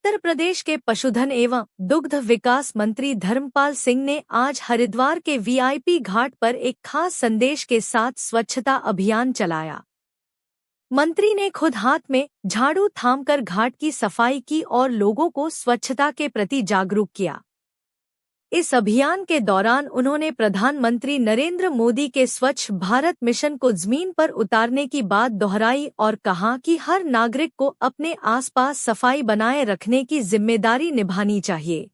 उत्तर प्रदेश के पशुधन एवं दुग्ध विकास मंत्री धर्मपाल सिंह ने आज हरिद्वार के वीआईपी घाट पर एक खास संदेश के साथ स्वच्छता अभियान चलाया। मंत्री ने खुद हाथ में झाड़ू थामकर घाट की सफाई की और लोगों को स्वच्छता के प्रति जागरूक किया। इस अभियान के दौरान उन्होंने प्रधानमंत्री नरेंद्र मोदी के स्वच्छ भारत मिशन को जमीन पर उतारने की बात दोहराई और कहा कि हर नागरिक को अपने आसपास सफाई बनाए रखने की जिम्मेदारी निभानी चाहिए।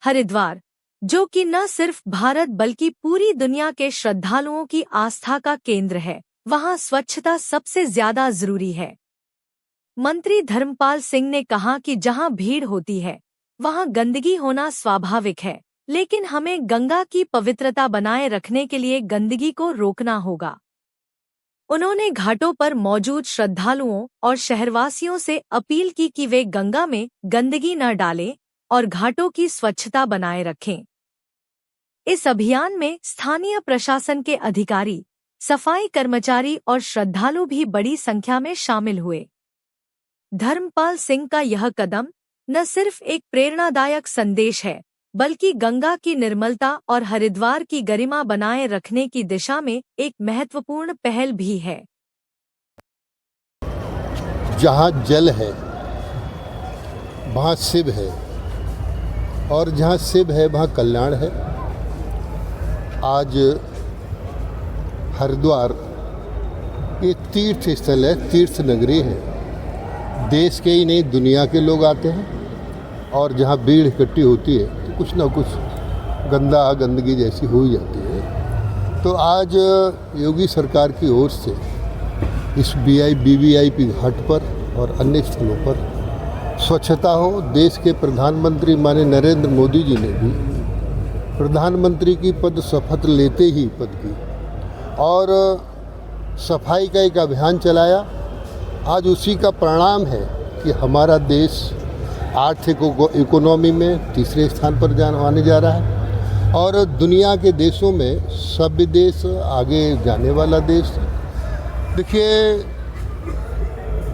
हरिद्वार, जो कि न सिर्फ भारत बल्कि पूरी दुनिया के श्रद्धालुओं की आस्था का केंद्र है, वहां स्वच्छता सबसे ज्यादा जरूरी है। मंत्री धर्मपाल सिंह ने कहा कि जहां भीड़ होती है वहां गंदगी होना स्वाभाविक है, लेकिन हमें गंगा की पवित्रता बनाए रखने के लिए गंदगी को रोकना होगा। उन्होंने घाटों पर मौजूद श्रद्धालुओं और शहरवासियों से अपील की कि वे गंगा में गंदगी न डालें और घाटों की स्वच्छता बनाए रखें। इस अभियान में स्थानीय प्रशासन के अधिकारी, सफाई कर्मचारी और श्रद्धालु भी बड़ी संख्या में शामिल हुए। धर्मपाल सिंह का यह कदम न सिर्फ एक प्रेरणादायक संदेश है, बल्कि गंगा की निर्मलता और हरिद्वार की गरिमा बनाए रखने की दिशा में एक महत्वपूर्ण पहल भी है। जहाँ जल है वहाँ शिव है, और जहाँ शिव है वहाँ कल्याण है। आज हरिद्वार ये तीर्थ स्थल है, तीर्थ नगरी है। देश के ही नहीं दुनिया के लोग आते हैं, और जहाँ भीड़ इकट्ठी होती है तो कुछ ना कुछ गंदगी जैसी हो ही जाती है। तो आज योगी सरकार की ओर से इस वीवीआईपी घाट पर और अन्य स्थलों पर स्वच्छता हो। देश के प्रधानमंत्री माननीय नरेंद्र मोदी जी ने भी प्रधानमंत्री की पद शपथ लेते ही पद की और सफाई का एक अभियान चलाया। आज उसी का परिणाम है कि हमारा देश आर्थिक इकोनॉमी में तीसरे स्थान पर आने जा रहा है, और दुनिया के देशों में सभ्य देश, आगे जाने वाला देश। देखिए,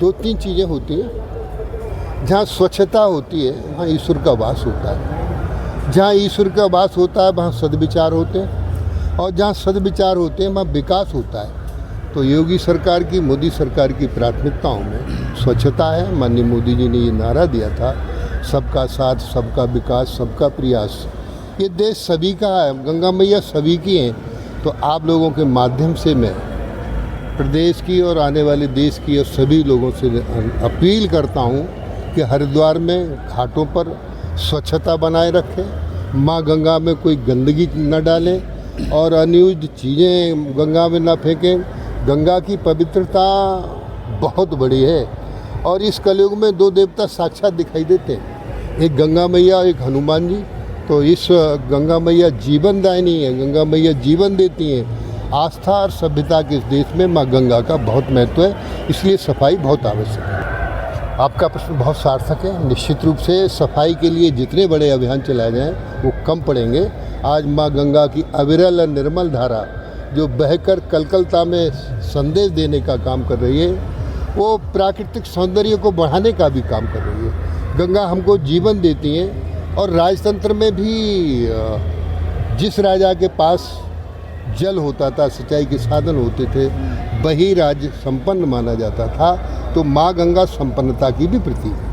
दो तीन चीज़ें होती हैं। जहाँ स्वच्छता होती है वहाँ ईश्वर का वास होता है। जहाँ ईश्वर का वास होता है वहाँ सद्विचार होते हैं, और जहाँ सद्विचार होते हैं वहाँ विकास होता है। तो योगी सरकार की, मोदी सरकार की प्राथमिकताओं में स्वच्छता है। माननीय मोदी जी ने ये नारा दिया था, सबका साथ, सबका विकास, सबका प्रयास। ये देश सभी का है, गंगा मैया सभी की हैं। तो आप लोगों के माध्यम से मैं प्रदेश की और आने वाले देश की और सभी लोगों से अपील करता हूँ कि हरिद्वार में घाटों पर स्वच्छता बनाए रखें, माँ गंगा में कोई गंदगी न डालें और अनयूज्ड चीज़ें गंगा में न फेंकें। गंगा की पवित्रता बहुत बड़ी है, और इस कलयुग में दो देवता साक्षात दिखाई देते हैं, एक गंगा मैया और एक हनुमान जी। तो इस गंगा मैया जीवनदायिनी है, गंगा मैया जीवन देती हैं। आस्था और सभ्यता के इस देश में माँ गंगा का बहुत महत्व है, इसलिए सफाई बहुत आवश्यक है। आपका प्रश्न बहुत सार्थक है। निश्चित रूप से सफाई के लिए जितने बड़े अभियान चलाए जाएँ वो कम पड़ेंगे। आज माँ गंगा की अविरल और निर्मल धारा जो बहकर कलकलता में संदेश देने का काम कर रही है, वो प्राकृतिक सौंदर्य को बढ़ाने का भी काम कर रही है। गंगा हमको जीवन देती है, और राजतंत्र में भी जिस राजा के पास जल होता था, सिंचाई के साधन होते थे, वही राज्य संपन्न माना जाता था। तो माँ गंगा संपन्नता की भी प्रतीक है।